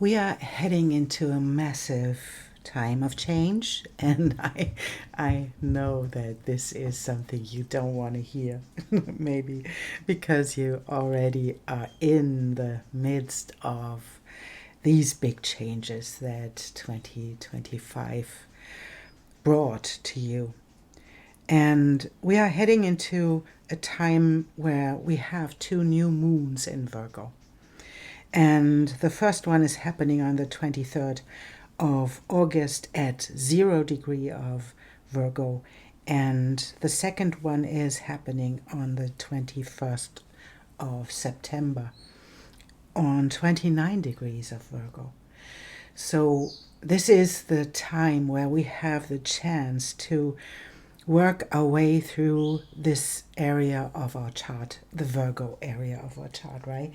We are heading into a massive time of change, and I know that this is something you don't want to hear, maybe because you already are in the midst of these big changes that 2025 brought to you. And we are heading into a time where we have two new moons in Virgo. And the first one is happening on the 23rd of August at 0 degree of Virgo. And the second one is happening on the 21st of September on 29 degrees of Virgo. So this is the time where we have the chance to work our way through this area of our chart, the Virgo area of our chart, right?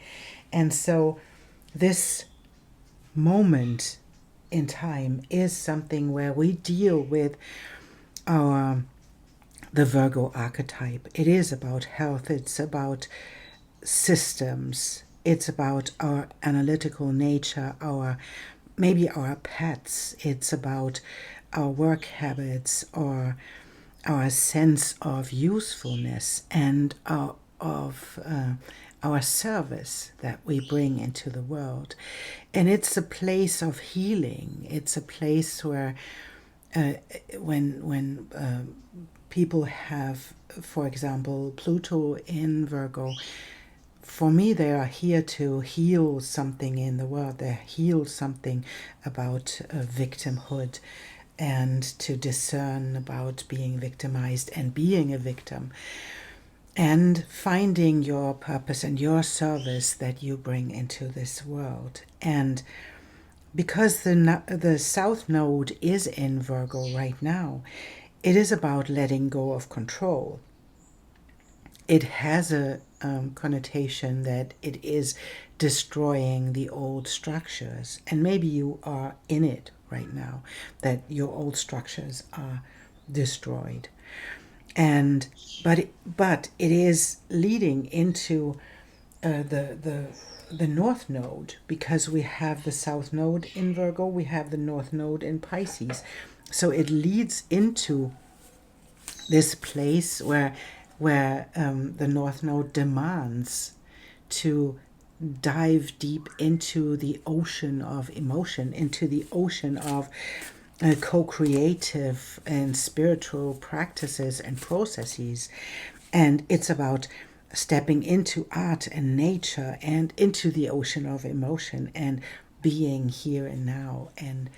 And so this moment in time is something where we deal with the Virgo archetype. It is about health, it's about systems, it's about our analytical nature, maybe our pets, it's about our work habits or our sense of usefulness and our service that we bring into the world. And it's a place of healing. It's a place where when people have, for example, Pluto in Virgo, for me, they are here to heal something in the world. They heal something about victimhood and to discern about being victimized and being a victim and finding your purpose and your service that you bring into this world. And because the South Node is in Virgo right now, it is about letting go of control. It has a connotation that it is destroying the old structures. And maybe you are in it right now, that your old structures are destroyed. And but it is leading into the North Node, because we have the South Node in Virgo, we have the North Node in Pisces. So it leads into this place where the North Node demands to dive deep into the ocean of emotion, into the ocean of co-creative and spiritual practices and processes. And it's about stepping into art and nature and into the ocean of emotion and being here and now. And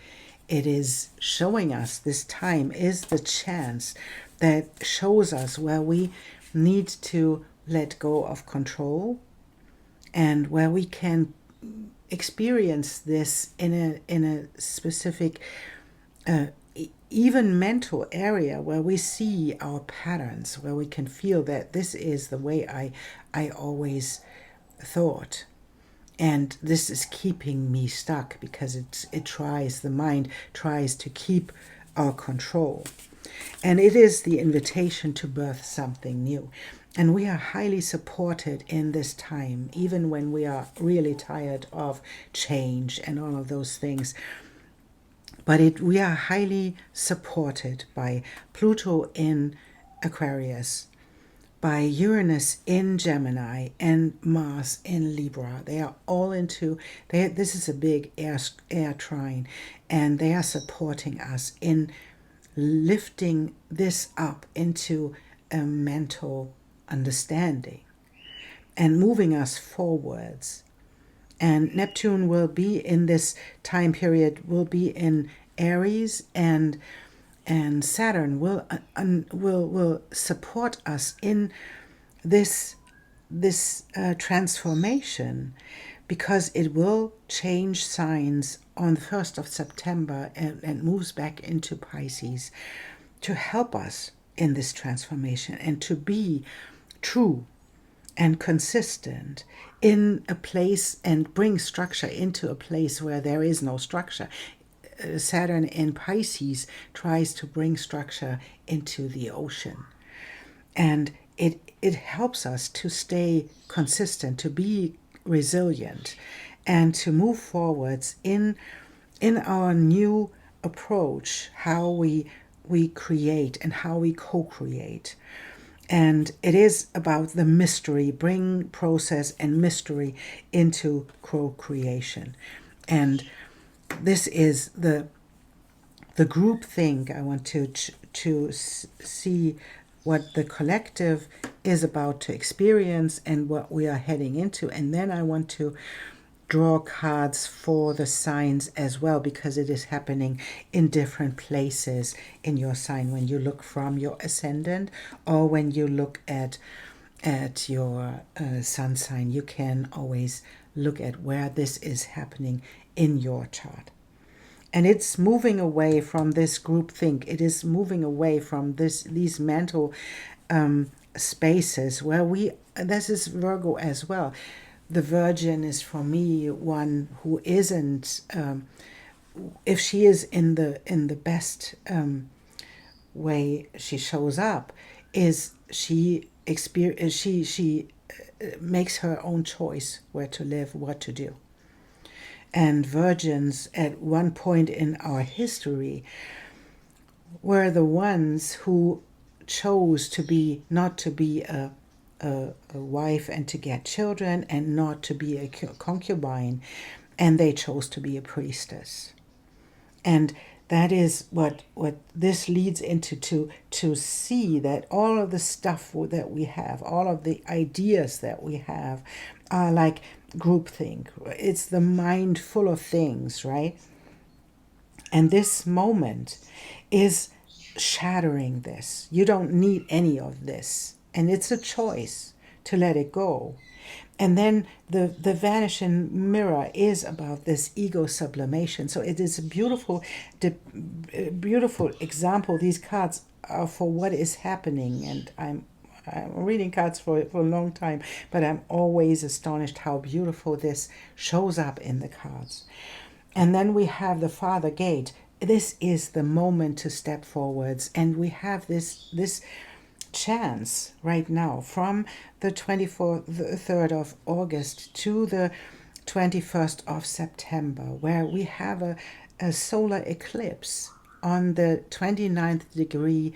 it is showing us, this time is the chance that shows us where we need to let go of control and where we can experience this in a specific even mental area where we see our patterns, where we can feel that this is the way I always thought. And this is keeping me stuck because the mind tries to keep our control. And it is the invitation to birth something new. And we are highly supported in this time, even when we are really tired of change and all of those things. But we are highly supported by Pluto in Aquarius, by Uranus in Gemini, and Mars in Libra. They are all this is a big air trine, and they are supporting us in lifting this up into a mental understanding and moving us forwards. And Neptune will be in this time period, will be in Aries, and Saturn will support us in this transformation, because it will change signs on the 1st of September and moves back into Pisces to help us in this transformation and to be true and consistent in a place and bring structure into a place where there is no structure. Saturn in Pisces tries to bring structure into the ocean. And it helps us to stay consistent, to be resilient, and to move forwards in our new approach, how we create and how we co-create. And it is about the mystery, bring process and mystery into co-creation. And this is the group thing. I want to see what the collective is about to experience and what we are heading into. And then I want to draw cards for the signs as well, because it is happening in different places in your sign. When you look from your ascendant, or when you look at your sun sign, you can always look at where this is happening in your chart. And it's moving away from this group think. It is moving away from these mental spaces where this is Virgo as well. The Virgin is for me one who isn't, if she is in the best way she shows up, is she makes her own choice where to live, what to do. And virgins at one point in our history were the ones who chose to be, not to be a wife and to get children, and not to be a concubine, and they chose to be a priestess. And that is what this leads into, to see that all of the stuff that we have, all of the ideas that we have are like groupthink. It's the mind full of things, right? And this moment is shattering this. You don't need any of this. And it's a choice to let it go. And then the vanishing mirror is about this ego sublimation. So it is a beautiful example. These cards are for what is happening. And I'm reading cards for a long time, but I'm always astonished how beautiful this shows up in the cards. And then we have the Father Gate. This is the moment to step forwards. And we have this chance right now from the 3rd of August to the 21st of September, where we have a solar eclipse on the 29th degree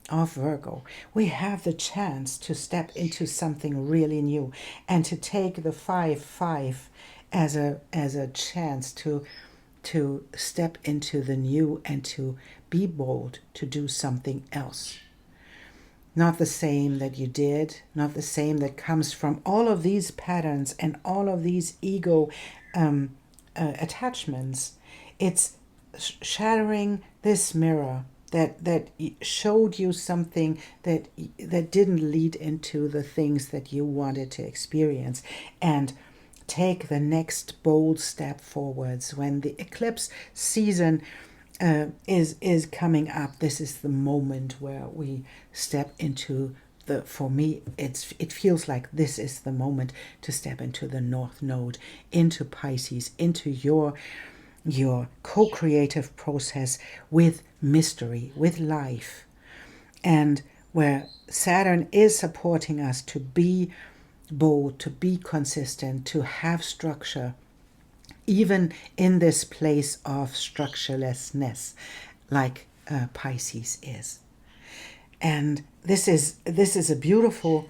of Virgo. We have the chance to step into something really new and to take the 5-5 as a chance to step into the new and to be bold to do something else. Not the same that you did, not the same that comes from all of these patterns and all of these ego attachments. It's shattering this mirror that showed you something that didn't lead into the things that you wanted to experience, and take the next bold step forwards. When the eclipse season is coming up, this is the moment where we step into for me, it feels like this is the moment to step into the North Node, into Pisces, into your co-creative process with mystery, with life, and where Saturn is supporting us to be bold, to be consistent, to have structure, even in this place of structurelessness, like Pisces is. And this is a beautiful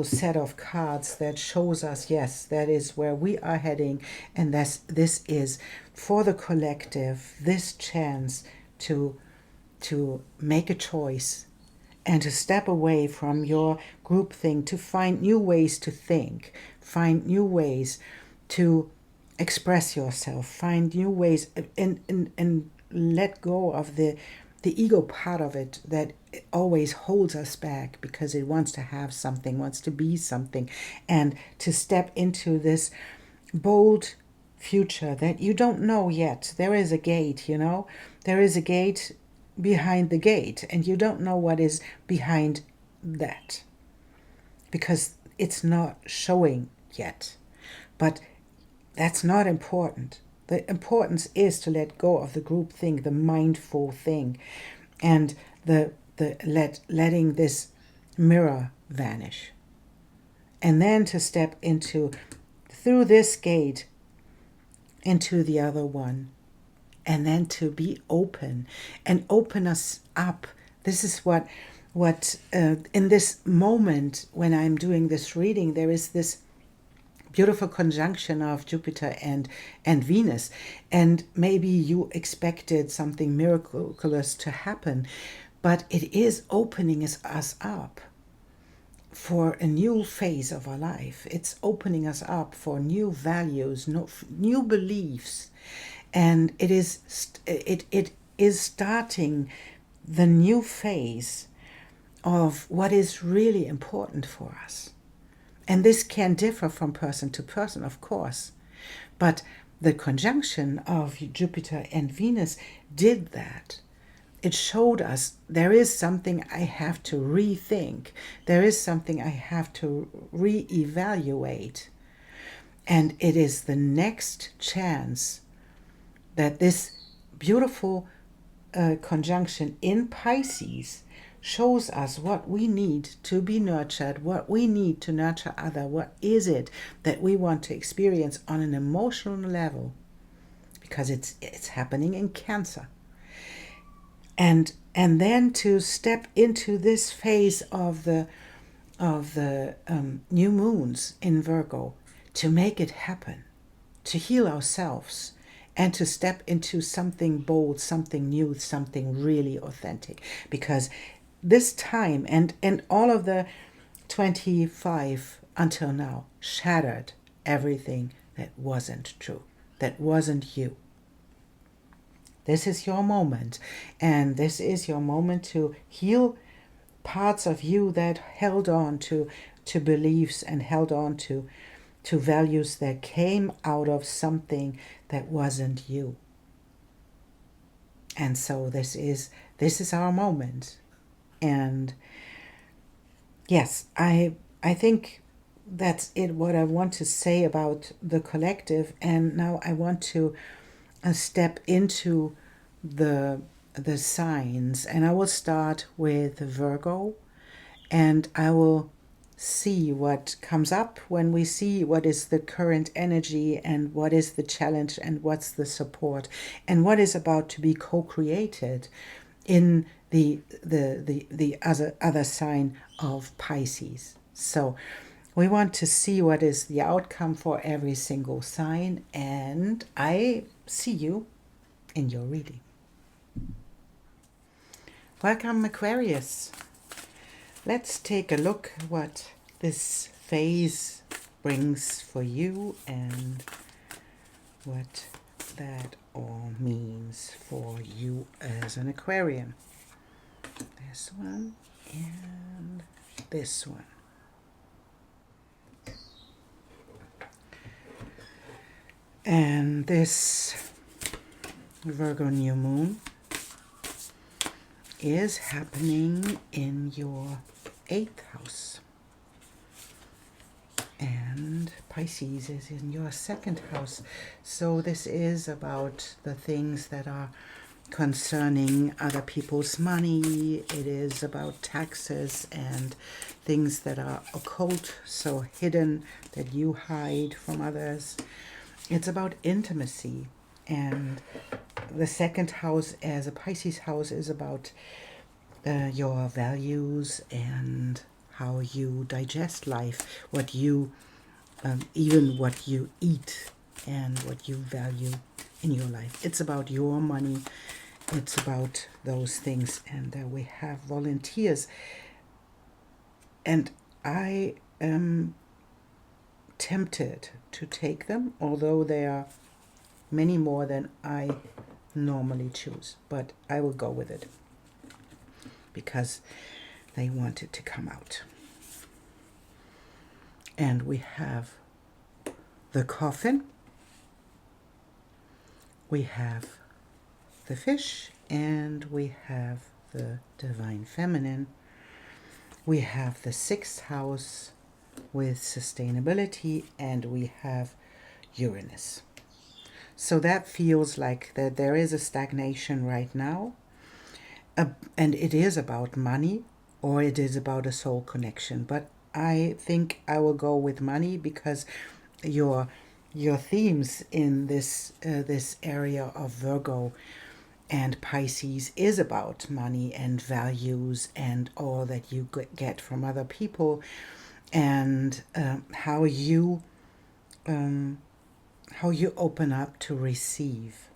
set of cards that shows us, yes, that is where we are heading, and this is for the collective, this chance to make a choice and to step away from your group thing, to find new ways to think, find new ways to express yourself, find new ways, and let go of the ego part of it that always holds us back because it wants to have something, wants to be something, and to step into this bold future that you don't know yet. There is a gate, there is a gate behind the gate, and you don't know what is behind that because it's not showing yet. But that's not important. The importance is to let go of the group thing, the mindful thing, and letting this mirror vanish. And then to step into through this gate into the other one, and then to be open and open us up. This is what in this moment when I'm doing this reading, there is this beautiful conjunction of Jupiter and Venus, and maybe you expected something miraculous to happen, but it is opening us up for a new phase of our life. It's opening us up for new values, new beliefs, and it is starting the new phase of what is really important for us. And this can differ from person to person, of course, but the conjunction of Jupiter and Venus did that. It showed us there is something I have to rethink. There is something I have to reevaluate. And it is the next chance that this beautiful conjunction in Pisces shows us what we need to be nurtured, what we need to nurture other, what is it that we want to experience on an emotional level, because it's happening in Cancer. And then to step into this phase of the new moons in Virgo, to make it happen, to heal ourselves, and to step into something bold, something new, something really authentic. Because this time and all of the 25 until now shattered everything that wasn't true, that wasn't you. This is your moment, and this is your moment to heal parts of you that held on to beliefs and held on to values that came out of something that wasn't you. And so this is our moment. And yes, I think that's it, what I want to say about the collective. And now I want to step into the signs, and I will start with Virgo, and I will see what comes up when we see what is the current energy and what is the challenge and what's the support and what is about to be co-created in the other sign of Pisces. So we want to see what is the outcome for every single sign, and I see you in your reading. Welcome, Aquarius. Let's take a look what this phase brings for you and what that all means for you as an Aquarian. This one and this one. And this Virgo new moon is happening in your 8th house. And Pisces is in your 2nd house. So this is about the things that are concerning other people's money. It is about taxes and things that are occult, so hidden, that you hide from others. It's about intimacy. And the 2nd house as a Pisces house is about your values and how you digest life, what you, even what you eat and what you value in your life. It's about your money. It's about those things. And we have volunteers. And I am tempted to take them, although they are many more than I normally choose. But I will go with it because they want it to come out. And we have the coffin, we have the fish, and we have the divine feminine. We have the 6th house with sustainability, and we have Uranus. So that feels like that there is a stagnation right now, and it is about money, or it is about a soul connection. But I think I will go with money because your themes in this area of Virgo and Pisces is about money and values and all that you get from other people, and how you open up to receive.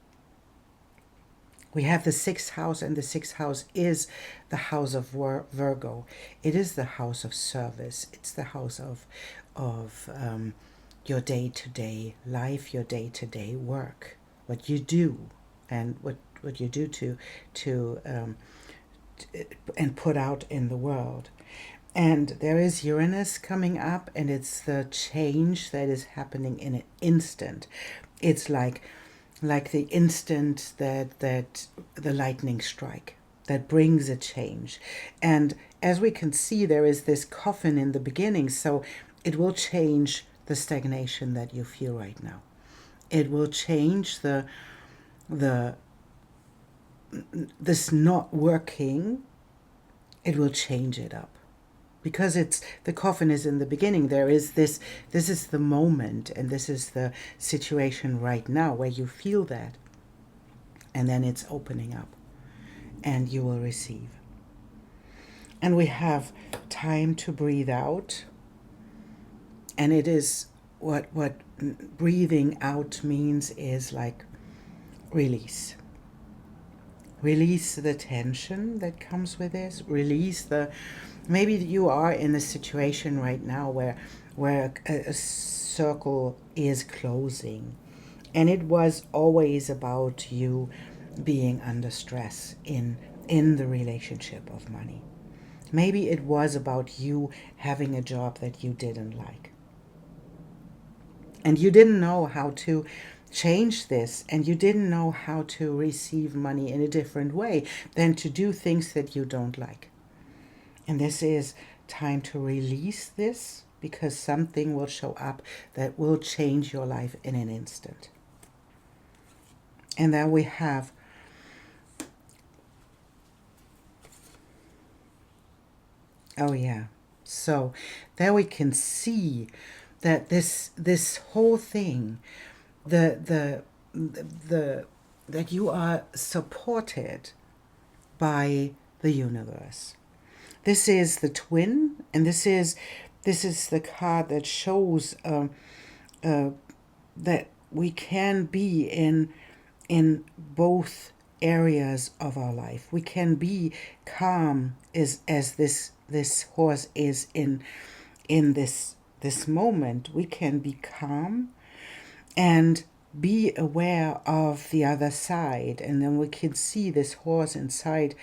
We have the sixth house, and the sixth house is the house of Virgo. It is the house of service. It's the house of your day-to-day life, your day-to-day work, what you do, and what you do to and put out in the world. And there is Uranus coming up, and it's the change that is happening in an instant. It's like the instant that the lightning strike that brings a change. And as we can see, there is this coffin in the beginning, so it will change the stagnation that you feel right now. It will change this not working. It will change it up, because it's the coffin is in the beginning. There is this is the moment, and this is the situation right now where you feel that, and then it's opening up and you will receive. And we have time to breathe out, and it is what breathing out means is like release. Release the tension that comes with this. Release the, maybe you are in a situation right now where a circle is closing, and it was always about you being under stress in the relationship of money. Maybe it was about you having a job that you didn't like, and you didn't know how to change this, and you didn't know how to receive money in a different way than to do things that you don't like. And this is time to release this, because something will show up that will change your life in an instant. And then we have so there we can see that this whole thing, that you are supported by the universe. This is the twin, and this is the card that shows that we can be in both areas of our life. We can be calm as this horse is in this moment. We can be calm and be aware of the other side, and then we can see this horse inside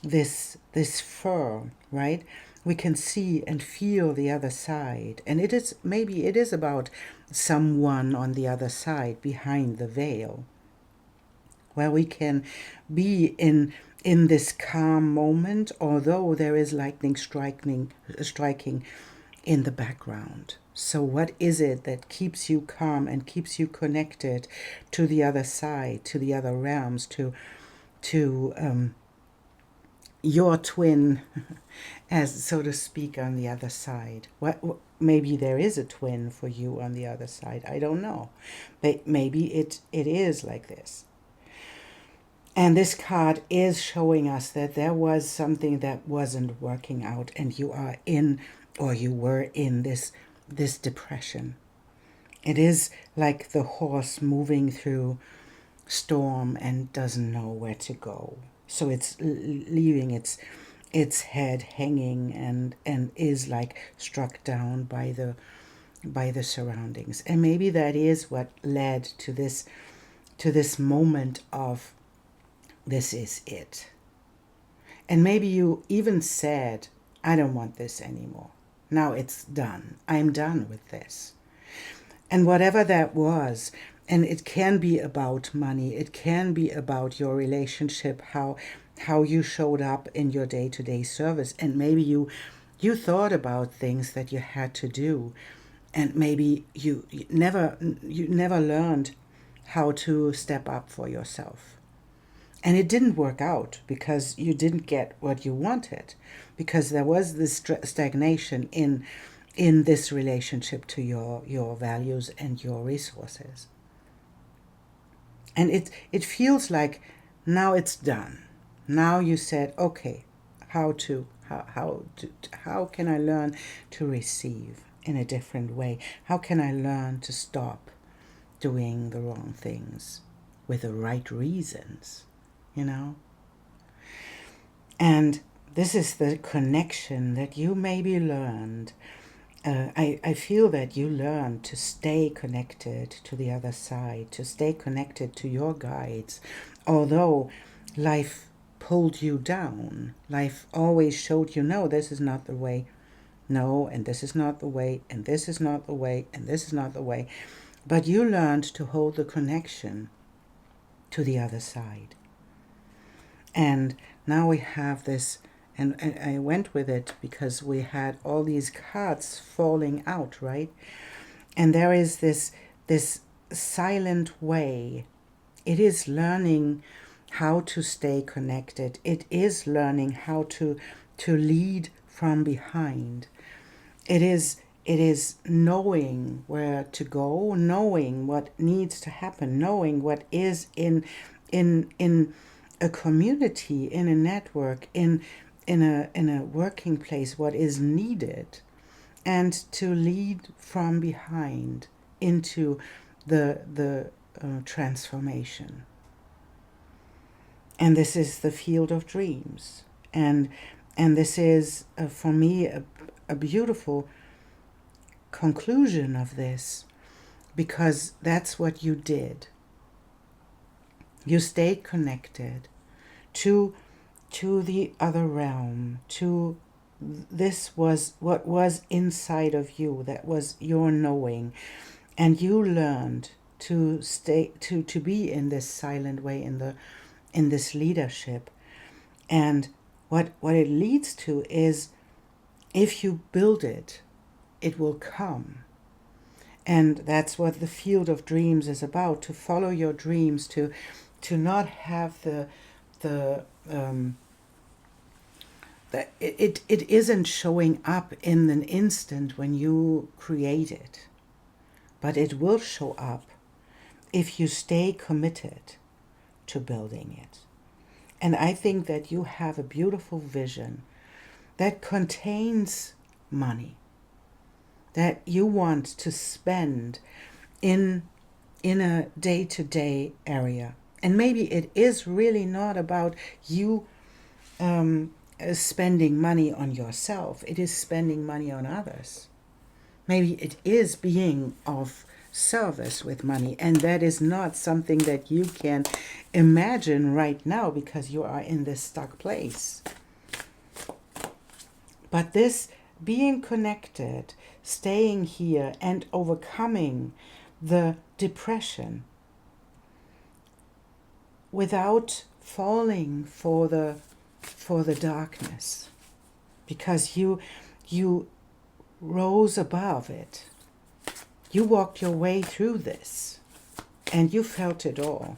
this fur, right? We can see and feel the other side, and maybe it is about someone on the other side behind the veil, where we can be in this calm moment, although there is lightning striking in the background. So what is it that keeps you calm and keeps you connected to the other side, to the other realms, to your twin, as so to speak, on the other side? What maybe there is a twin for you on the other side. I don't know, but maybe it is like this. And this card is showing us that there was something that wasn't working out, and you are in, or you were in this depression. It is like the horse moving through storm and doesn't know where to go. So it's leaving its head hanging and is like struck down by the surroundings. And maybe that is what led to this moment of, this is it. And maybe you even said, I don't want this anymore. Now it's done. I'm done with this. And whatever that was, and it can be about money, it can be about your relationship, how you showed up in your day-to-day service, and maybe you thought about things that you had to do, and maybe you never learned how to step up for yourself. And it didn't work out because you didn't get what you wanted, because there was this stagnation in in this relationship to your values and your resources. And it feels like now it's done. Now you said, okay, how can I learn to receive in a different way? How can I learn to stop doing the wrong things with the right reasons, you know? And this is the connection that you maybe learned. I feel that you learned to stay connected to the other side, to stay connected to your guides, although life pulled you down. Life always showed you, no, this is not the way. No, and this is not the way, and this is not the way, and this is not the way. But you learned to hold the connection to the other side. And now we have this, and I went with it because we had all these cards falling out, right? And there is this silent way. It is learning how to stay connected. It is learning how to lead from behind. It is knowing where to go, knowing what needs to happen, knowing what is in a community, in a network, in a working place, what is needed, and to lead from behind into the transformation. And this is the field of dreams, and this is for me a beautiful conclusion of this, because that's what you did. You stayed connected to the other realm, to this was what was inside of you, that was your knowing, and you learned to stay to be in this silent way, in this leadership. And what it leads to is, if you build it, it will come. And that's what the field of dreams is about, to follow your dreams, to not have it isn't showing up in an instant when you create it, but it will show up if you stay committed to building it. And I think that you have a beautiful vision that contains money that you want to spend in a day-to-day area. And maybe it is really not about you spending money on yourself. It is spending money on others. Maybe it is being of service with money, and that is not something that you can imagine right now because you are in this stuck place. But this being connected, staying here, and overcoming the depression without falling for the darkness, because you rose above it. You walked your way through this, and you felt it all.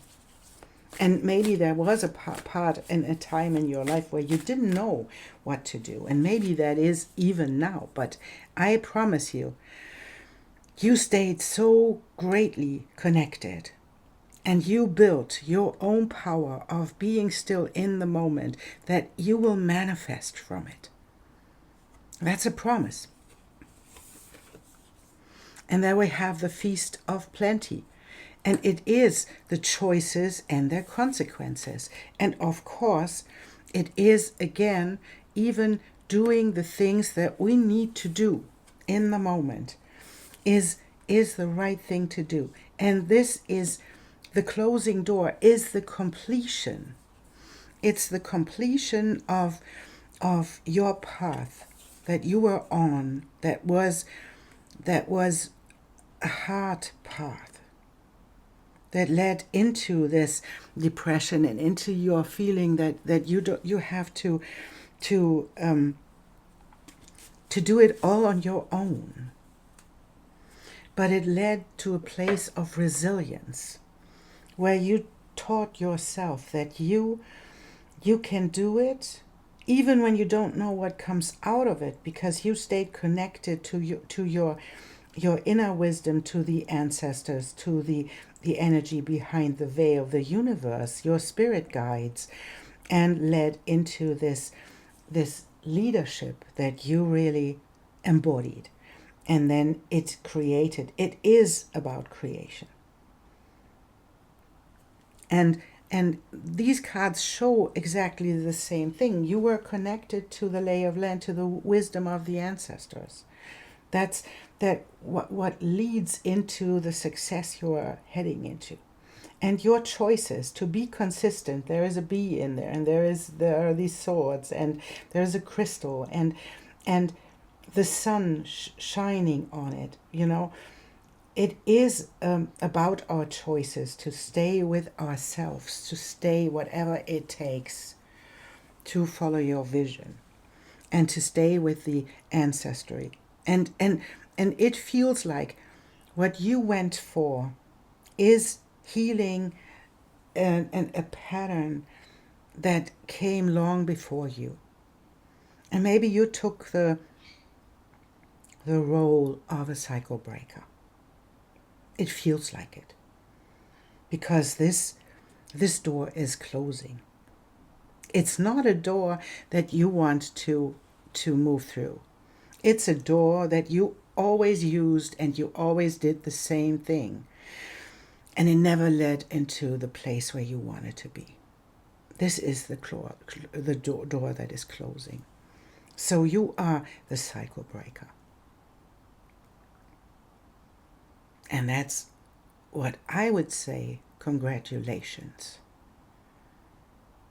And maybe there was a part and a time in your life where you didn't know what to do, and maybe that is even now. But I promise you, you stayed so greatly connected, and you built your own power of being still in the moment, that you will manifest from it. That's a promise. And there we have the Feast of Plenty. And it is the choices and their consequences. And of course, it is, again, even doing the things that we need to do in the moment is the right thing to do. And this is the closing door, is the completion. It's the completion of your path that you were on, that was a hard path that led into this depression and into your feeling that you have to do it all on your own. But it led to a place of resilience, where you taught yourself that you can do it, even when you don't know what comes out of it, because you stayed connected to your inner wisdom, to the ancestors, to the energy behind the veil, the universe, your spirit guides, and led into this leadership that you really embodied. And then it created. It is about creation. And these cards show exactly the same thing. You were connected to the lay of land, to the wisdom of the ancestors. That's what leads into the success you are heading into. And your choices to be consistent. There is a bee in there, and there are these swords, and there's a crystal, and the sun shining on it. It is about our choices to stay with ourselves, to stay whatever it takes to follow your vision, and to stay with the ancestry. And it feels like what you went for is healing, and a pattern that came long before you. And maybe you took the role of a cycle breaker. It feels like it, because this door is closing. It's not a door that you want to move through. It's a door that you always used, and you always did the same thing, and it never led into the place where you wanted to be. This is the door that is closing. So you are the cycle breaker. And that's what I would say, congratulations.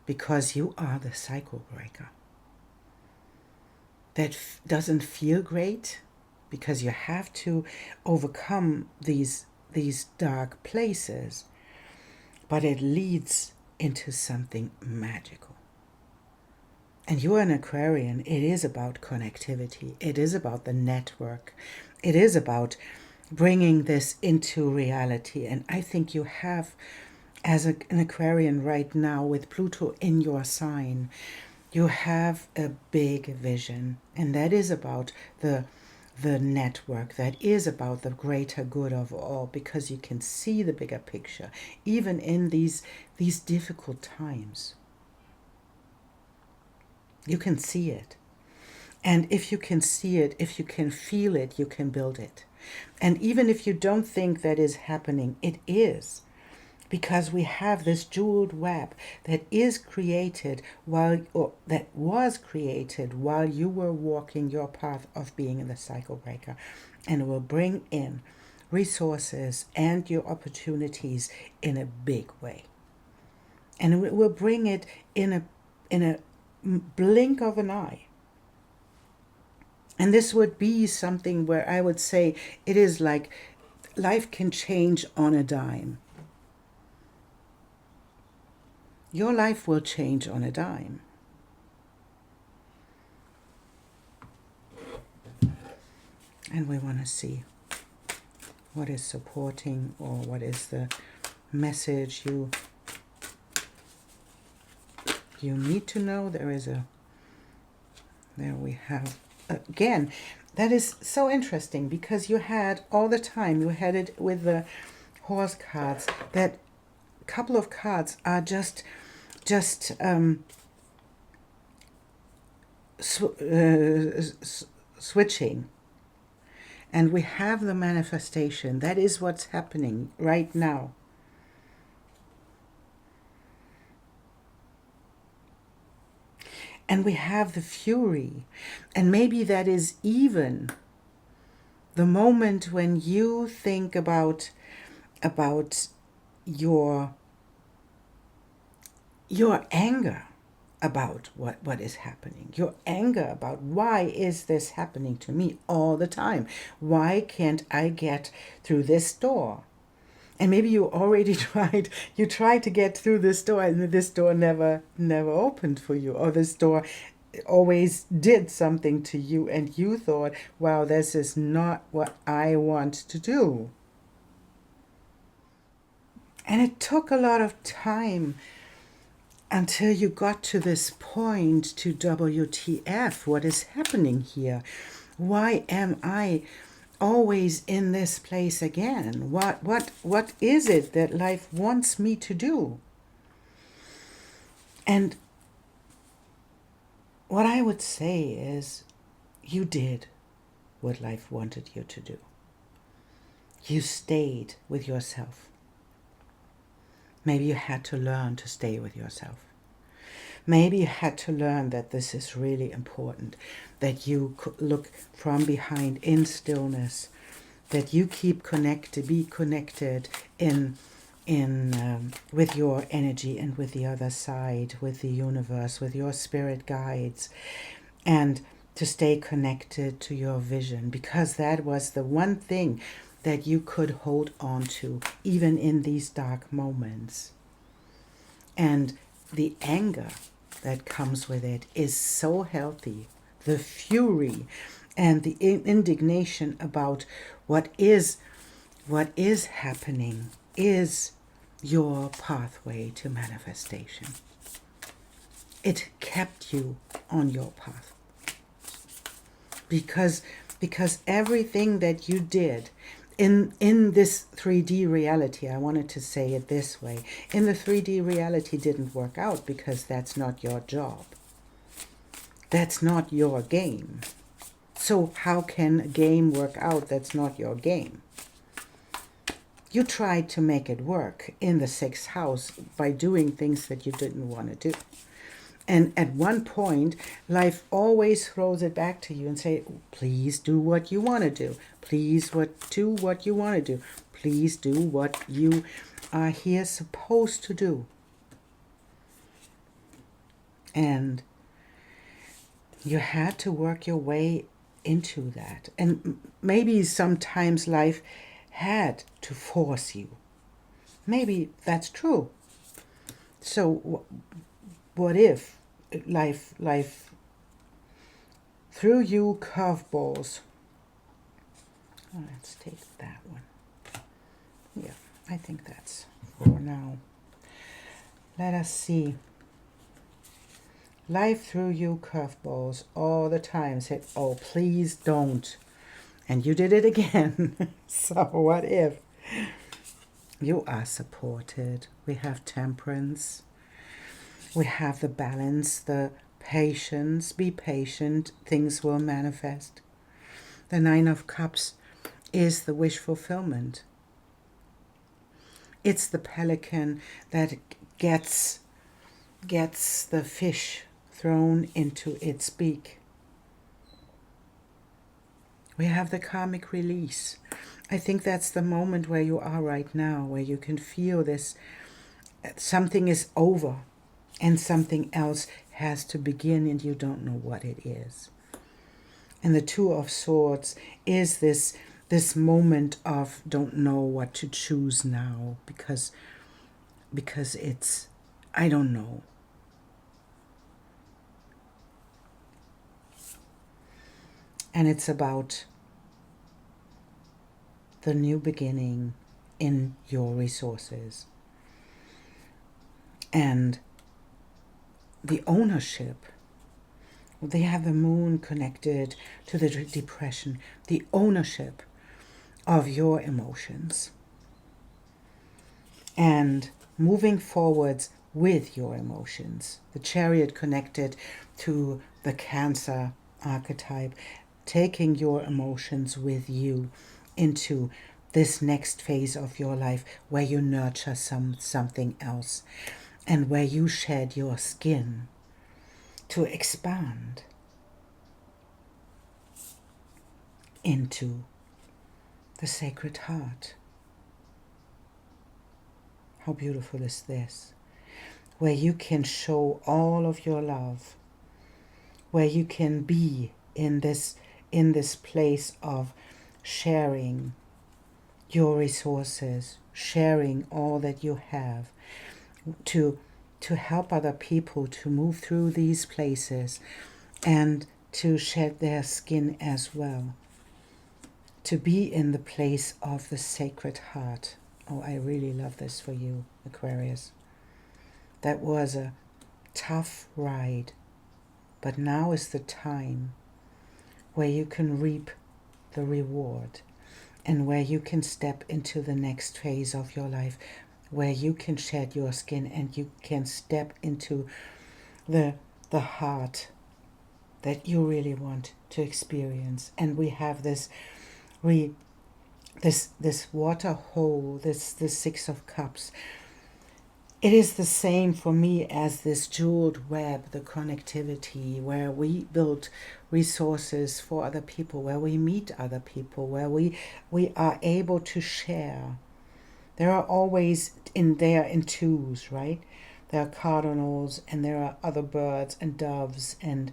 Because you are the cycle breaker. That doesn't feel great, because you have to overcome these dark places, but it leads into something magical. And you are an Aquarian. It is about connectivity. It is about the network. It is about bringing this into reality. And I think you have, as an Aquarian right now, with Pluto in your sign, you have a big vision. And that is about the network. That is about the greater good of all, because you can see the bigger picture, even in these difficult times. You can see it. And if you can see it, if you can feel it, you can build it. And even if you don't think that is happening, it is. Because we have this jeweled web that is created that was created while you were walking your path of being the cycle breaker. And it will bring in resources and your opportunities in a big way. And it will bring it in a blink of an eye. And this would be something where I would say it is like life can change on a dime. Your life will change on a dime. And we want to see what is supporting, or what is the message you need to know. There we have, again, that is so interesting, because you had all the time, you had it with the horse cards, that couple of cards are just switching. And we have the manifestation. That is what's happening right now. And we have the fury. And maybe that is even the moment when you think about your anger about what is happening, your anger about why is this happening to me all the time? Why can't I get through this door? And maybe you already tried to get through this door, and this door never opened for you, or this door always did something to you, and you thought, wow, this is not what I want to do. And it took a lot of time until you got to this point to WTF, what is happening here? Why am I always in this place again? What is it that life wants me to do? And what I would say is, you did what life wanted you to do. You stayed with yourself. Maybe you had to learn to stay with yourself. Maybe you had to learn that this is really important, that you look from behind in stillness, that you keep connected, be connected in with your energy and with the other side, with the universe, with your spirit guides, and to stay connected to your vision, because that was the one thing that you could hold on to even in these dark moments. And the anger that comes with it is so healthy. The fury and the indignation about what is happening is your pathway to manifestation. It kept you on your path. Because everything that you did in this 3D reality, I wanted to say it this way, in the 3D reality didn't work out because that's not your job. That's not your game. So how can a game work out that's not your game? You tried to make it work in the 6th house by doing things that you didn't want to do. And at one point, life always throws it back to you and say, please do what you want to do. Please do what you want to do. Please do what you are here supposed to do. And you had to work your way into that. And maybe sometimes life had to force you. Maybe that's true. So what if life threw you curveballs? Oh, let's take that one. Yeah, I think that's for now. Let us see. Life threw you curveballs all the time. Said, oh, please don't. And you did it again. So what if? You are supported. We have temperance. We have the balance, the patience. Be patient. Things will manifest. The 9 of Cups is the wish fulfillment. It's the pelican that gets the fish thrown into its beak. We have the karmic release. I think that's the moment where you are right now, where you can feel this, something is over and something else has to begin and you don't know what it is. And the 2 of Swords is this moment of don't know what to choose now because it's, I don't know. And it's about the new beginning in your resources. And the ownership. They have the moon connected to the depression. The ownership of your emotions. And moving forwards with your emotions. The Chariot connected to the Cancer archetype. Taking your emotions with you into this next phase of your life where you nurture something else and where you shed your skin to expand into the Sacred Heart. How beautiful is this? Where you can show all of your love, where you can be in this place of sharing your resources, sharing all that you have, to help other people to move through these places and to shed their skin as well. To be in the place of the Sacred Heart. Oh, I really love this for you, Aquarius. That was a tough ride. But now is the time where you can reap the reward, and where you can step into the next phase of your life, where you can shed your skin and you can step into the heart that you really want to experience. And we have this water hole, this Six of Cups. It is the same for me as this jeweled web, the connectivity, where we build resources for other people, where we meet other people, where we are able to share. There are always in twos, right? There are cardinals, and there are other birds and doves and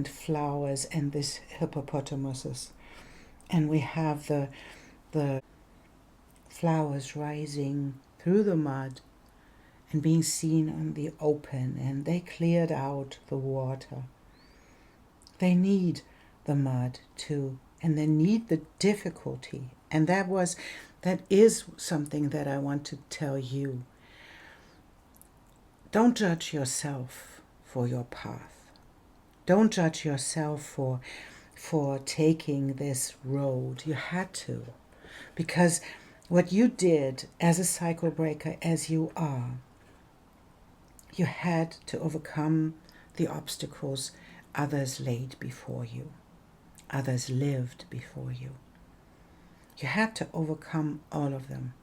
flowers and this hippopotamuses. And we have the flowers rising through the mud and being seen on the open, and they cleared out the water. They need the mud too, and they need the difficulty. And that is something that I want to tell you. Don't judge yourself for your path. Don't judge yourself for taking this road. You had to, because what you did as a cycle breaker, as you are, you had to overcome the obstacles others laid before you, others lived before you. You had to overcome all of them.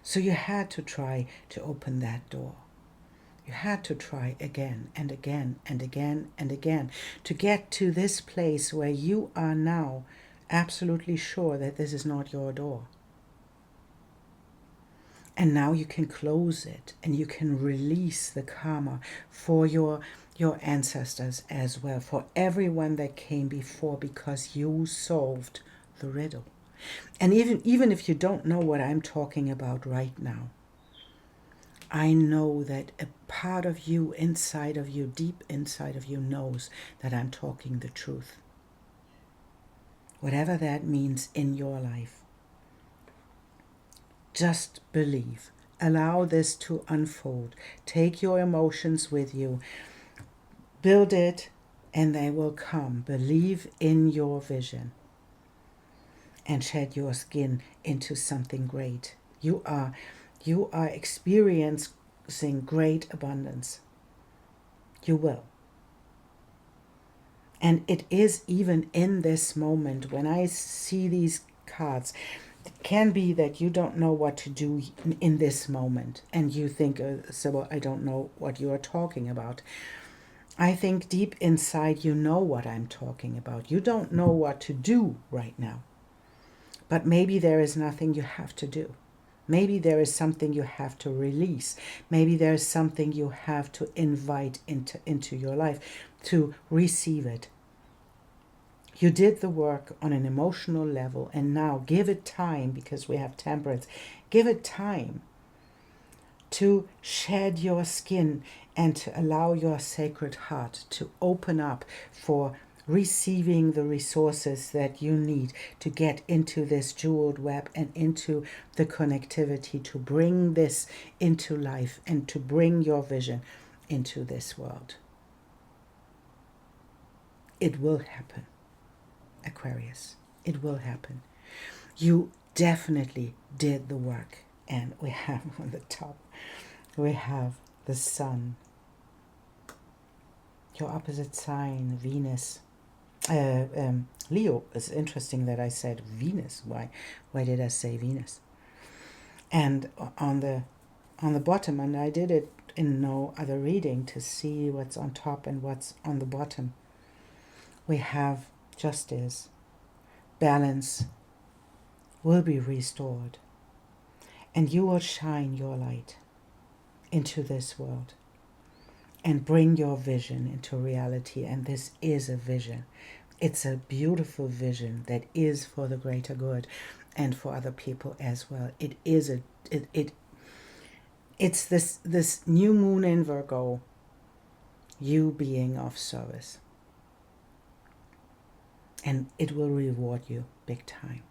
So you had to try to open that door. You had to try again and again and again and again to get to this place where you are now absolutely sure that this is not your door. And now you can close it, and you can release the karma for your ancestors as well, for everyone that came before, because you solved the riddle. And even if you don't know what I'm talking about right now, I know that a part of you, inside of you, deep inside of you, knows that I'm talking the truth. Whatever that means in your life. Just believe. Allow this to unfold. Take your emotions with you. Build it, and they will come. Believe in your vision. And shed your skin into something great. You are experiencing great abundance. You will. And it is even in this moment, when I see these cards, it can be that you don't know what to do in this moment. And you think, Sybille, I don't know what you are talking about. I think deep inside you know what I'm talking about. You don't know what to do right now. But maybe there is nothing you have to do. Maybe there is something you have to release. Maybe there is something you have to invite into your life to receive it. You did the work on an emotional level, and now give it time, because we have temperance. Give it time to shed your skin and to allow your sacred heart to open up for receiving the resources that you need to get into this jeweled web and into the connectivity to bring this into life and to bring your vision into this world. It will happen, Aquarius. It will happen. You definitely did the work. And we have on the top, we have the sun. Your opposite sign, Venus. Leo. It's interesting that I said Venus. Why did I say Venus? And on the bottom, and I did it in no other reading to see what's on top and what's on the bottom. We have justice. Balance will be restored. And you will shine your light into this world and bring your vision into reality. And this is a vision. It's a beautiful vision that is for the greater good and for other people as well. It is it's this new moon in Virgo, you being of service. And it will reward you big time.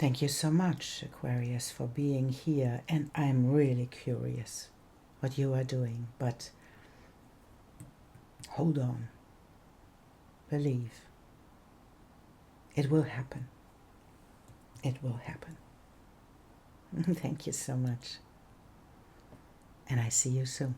Thank you so much, Aquarius, for being here. And I'm really curious what you are doing. But hold on. Believe. It will happen. It will happen. Thank you so much. And I see you soon.